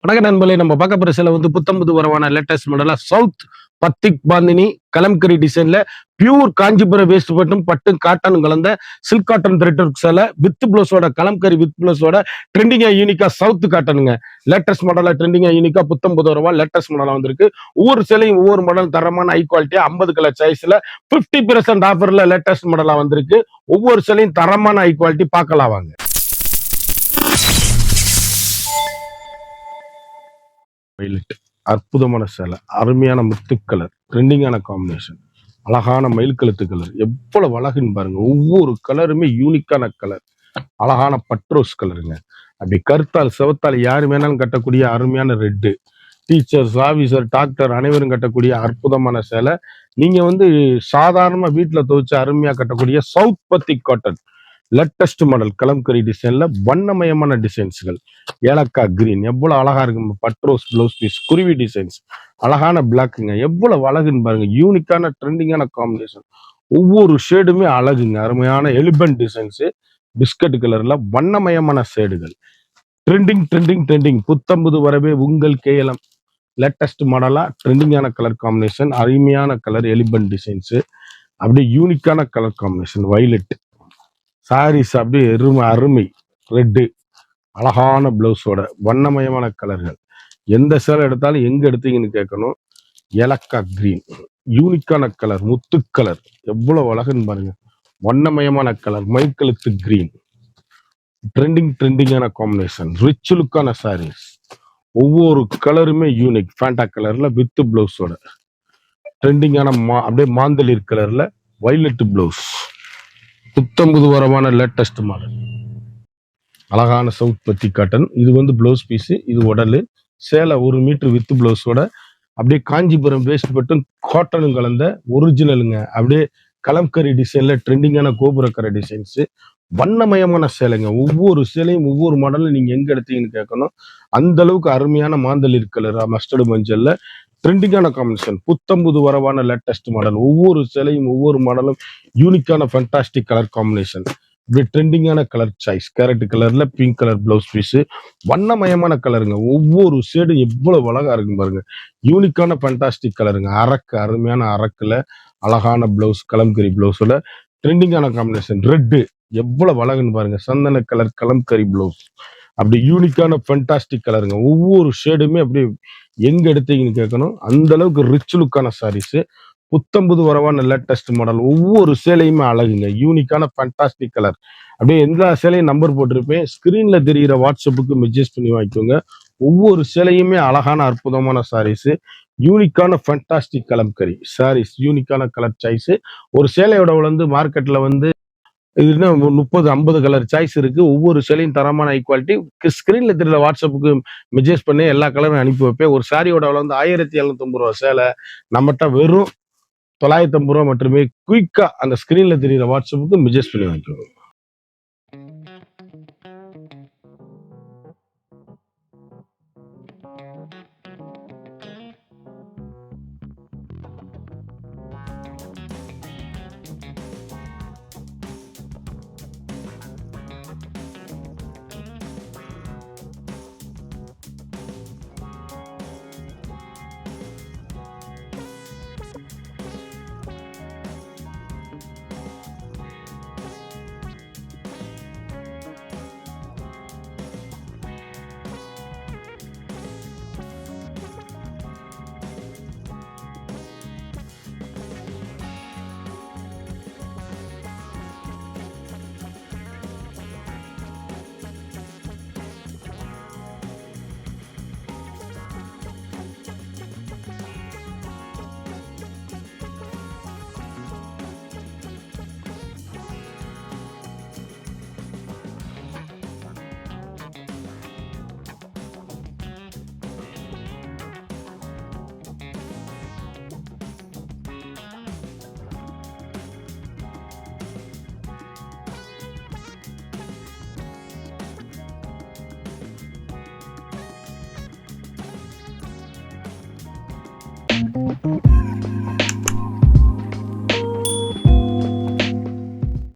வணக்க நண்பர்களே, நம்ம பார்க்க போற சேலை வந்து புத்தம்புது வரவான லேட்டஸ்ட் மாடலா சவுத் பத்திக் பாந்தினி கலம்கரி டிசைன்ல பியூர் காஞ்சிபுரம் வேஸ்ட் பட்டும் காட்டன் கலந்த சில்க் காட்டன் த்ரெட் சேலை வித் பிளஸோட கலம்கரி வித் பிளஸோட ட்ரெண்டிங்கா யூனிக்கா சவுத் காட்டனுங்க. லேட்டஸ்ட் மாடலா ட்ரெண்டிங்கா யூனிக்கா ரூபாய் லேட்டஸ்ட் மாடலா வந்திருக்கு. ஒவ்வொரு சேலையும் ஒவ்வொரு மாடல் தரமான ஹை குவாலிட்டியா 50 கலர் சாய்ஸ்ல 50% ஆஃபர்ல லேட்டஸ்ட் மாடலா வந்திருக்கு. ஒவ்வொரு சேலையும் தரமான ஹை குவாலிட்டி பார்க்கலாம் வாங்க. அற்புதமான சேலை, அருமையான முத்து கலர், ட்ரெண்டிங்கான காம்பினேஷன், அழகான மயில் கழுத்து கலர், எவ்வளவு அழகுன்னு பாருங்க. ஒவ்வொரு கலருமே யூனிக்கான கலர், அழகான பட்ரோஸ் கலருங்க. அப்படி கருத்தால் செவத்தால் யாரு வேணாலும் கட்டக்கூடிய அருமையான ரெட்டு. டீச்சர்ஸ், ஆபீசர், டாக்டர் அனைவரும் கட்டக்கூடிய அற்புதமான சேலை. நீங்க வந்து சாதாரணமா வீட்டுல துவைச்சு அருமையா கட்டக்கூடிய south batik cotton latest model kalamkari டிசைன்ல வண்ணமயமான டிசைன்ஸ்கள். ஏலக்காய் கிரீன் எவ்வளவு அழகா இருக்கு. பட்ரோஸ் பிளவுஸ் பீஸ், குருவி டிசைன்ஸ், அழகான பிளாக்குங்க. எவ்வளவு அழகுன்னு பாருங்க. யூனிக்கான ட்ரெண்டிங்கான காம்பினேஷன். ஒவ்வொரு ஷேடுமே அழகுங்க. அருமையான எலிபென்ட் டிசைன்ஸ், பிஸ்கட் கலர்ல வண்ணமயமான ஷேடுகள். ட்ரெண்டிங் ட்ரெண்டிங் ட்ரெண்டிங் புத்தம்புது வரவே உங்கள் கேஎல்எம். லேட்டஸ்ட் மாடலா ட்ரெண்டிங்கான கலர் காம்பினேஷன், அருமையான கலர் எலிபென்ட் டிசைன்ஸ், அப்படியே யூனிக்கான கலர் காம்பினேஷன். வயலட் சாரீஸ் அப்படியே அருமை ரெட்டு, அழகான பிளவுஸோட வண்ணமயமான கலர்கள். எந்த சேலை எடுத்தாலும் எங்க எடுத்தீங்கன்னு கேட்கணும். ஏலக்காய் கிரீன் யூனிக்கான கலர், முத்து கலர் எவ்வளவு அழகுன்னு பாருங்க. வண்ணமயமான கலர், மைக்கழுத்து கிரீன், ட்ரெண்டிங்கான காம்பினேஷன், ரிச் லுக்கான சாரீஸ். ஒவ்வொரு கலருமே யூனிக். ஃபேண்டா கலர்ல வித் பிளவுஸோட ட்ரெண்டிங்கான அப்படியே மாந்தளிர் கலர்ல வயலட் பிளவுஸ். புத்தம்புது வரமான லேட்டஸ்ட் மாடல் அழகான சவுத் பத்தி காட்டன். இது வந்து பிளவுஸ் பீஸ், இது உடலு. சேலை 1 மீட்டர் வித் பிளவுஸோட அப்படியே காஞ்சிபுரம் வேஸ்ட் பட்டும் காட்டனும் கலந்த ஒரிஜினலுங்க. அப்படியே கலம்கரி டிசைன்ல ட்ரெண்டிங்கான கோபுரக்கரை டிசைன்ஸ், வண்ணமயமான சேலைங்க. ஒவ்வொரு சேலையும் ஒவ்வொரு மாடலும் நீங்க எங்க எடுத்தீங்கன்னு கேட்கணும். அந்த அளவுக்கு அருமையான மாந்தளிர் கலர், மஸ்டர்டு மஞ்சள்ல ட்ரெண்டிங்கான காம்பினேஷன். புத்தம்புது வரவான லேட்டஸ்ட் மாடல். ஒவ்வொரு சேலையும் ஒவ்வொரு மாடலும் யூனிக்கான ஃபண்டாஸ்டிக் கலர் காம்பினேஷன். இப்படி ட்ரெண்டிங்கான கலர் சாய்ஸ். கேரட் கலர்ல பிங்க் கலர் பிளவுஸ் பீஸ், வண்ணமயமான கலருங்க. ஒவ்வொரு ஷேடும் எவ்வளவு அழகா இருக்கு பாருங்க. யூனிக்கான ஃபண்டாஸ்டிக் கலருங்க. அரக்கு, அருமையான அரக்குல அழகான பிளவுஸ், கலம்கரி பிளவுஸ்ல ட்ரெண்டிங்கான காம்பினேஷன். ரெட்டு எவ்வளவு அழகுன்னு பாருங்க. சந்தன கலர் கலம்கரி பிளவுஸ், அப்படி யூனிக்கான ஃபண்டாஸ்டிக் கலருங்க. ஒவ்வொரு ஷேடுமே அப்படி எங்க எடுத்தீங்கன்னு கேட்கணும். அந்த அளவுக்கு ரிச் லுக்கான சாரீஸ். புத்தம்புது வரவான லேட்டஸ்ட் மாடல். ஒவ்வொரு சேலையுமே அழகுங்க. யூனிக்கான ஃபண்டாஸ்டிக் கலர். அப்படியே எல்லா சேலையும் நம்பர் போட்டிருப்பேன். ஸ்கிரீன்ல தெரிகிற வாட்ஸ்அப்புக்கு மெசேஜ் பண்ணி வாங்கிக்கோங்க. ஒவ்வொரு சேலையுமே அழகான அற்புதமான சாரீஸ். யூனிக்கான ஃபண்டாஸ்டிக் கலம்கரி சாரீஸ், யூனிக்கான கலர் சாய்ஸ். ஒரு சேலையோட வந்து மார்க்கெட்ல வந்து இதுன்னா 30-50 கலர் சாய்ஸ் இருக்கு. ஒவ்வொரு சேலையும் தரமான ஹை குவாலிட்டி. ஸ்கிரீன்ல தெரியல வாட்ஸ்அப்புக்கு மெசேஜ் பண்ணி எல்லா கலரும் அனுப்பி வைப்பேன். ஒரு சாரியோட வந்து 1750 சேலை நம்மகிட்ட வெறும் 950 மட்டுமே. குயிக்கா அந்த ஸ்கிரீன்ல தெரியுற வாட்ஸ்அப்புக்கு மெசேஜ் பண்ணி வாங்கிக்கோங்க.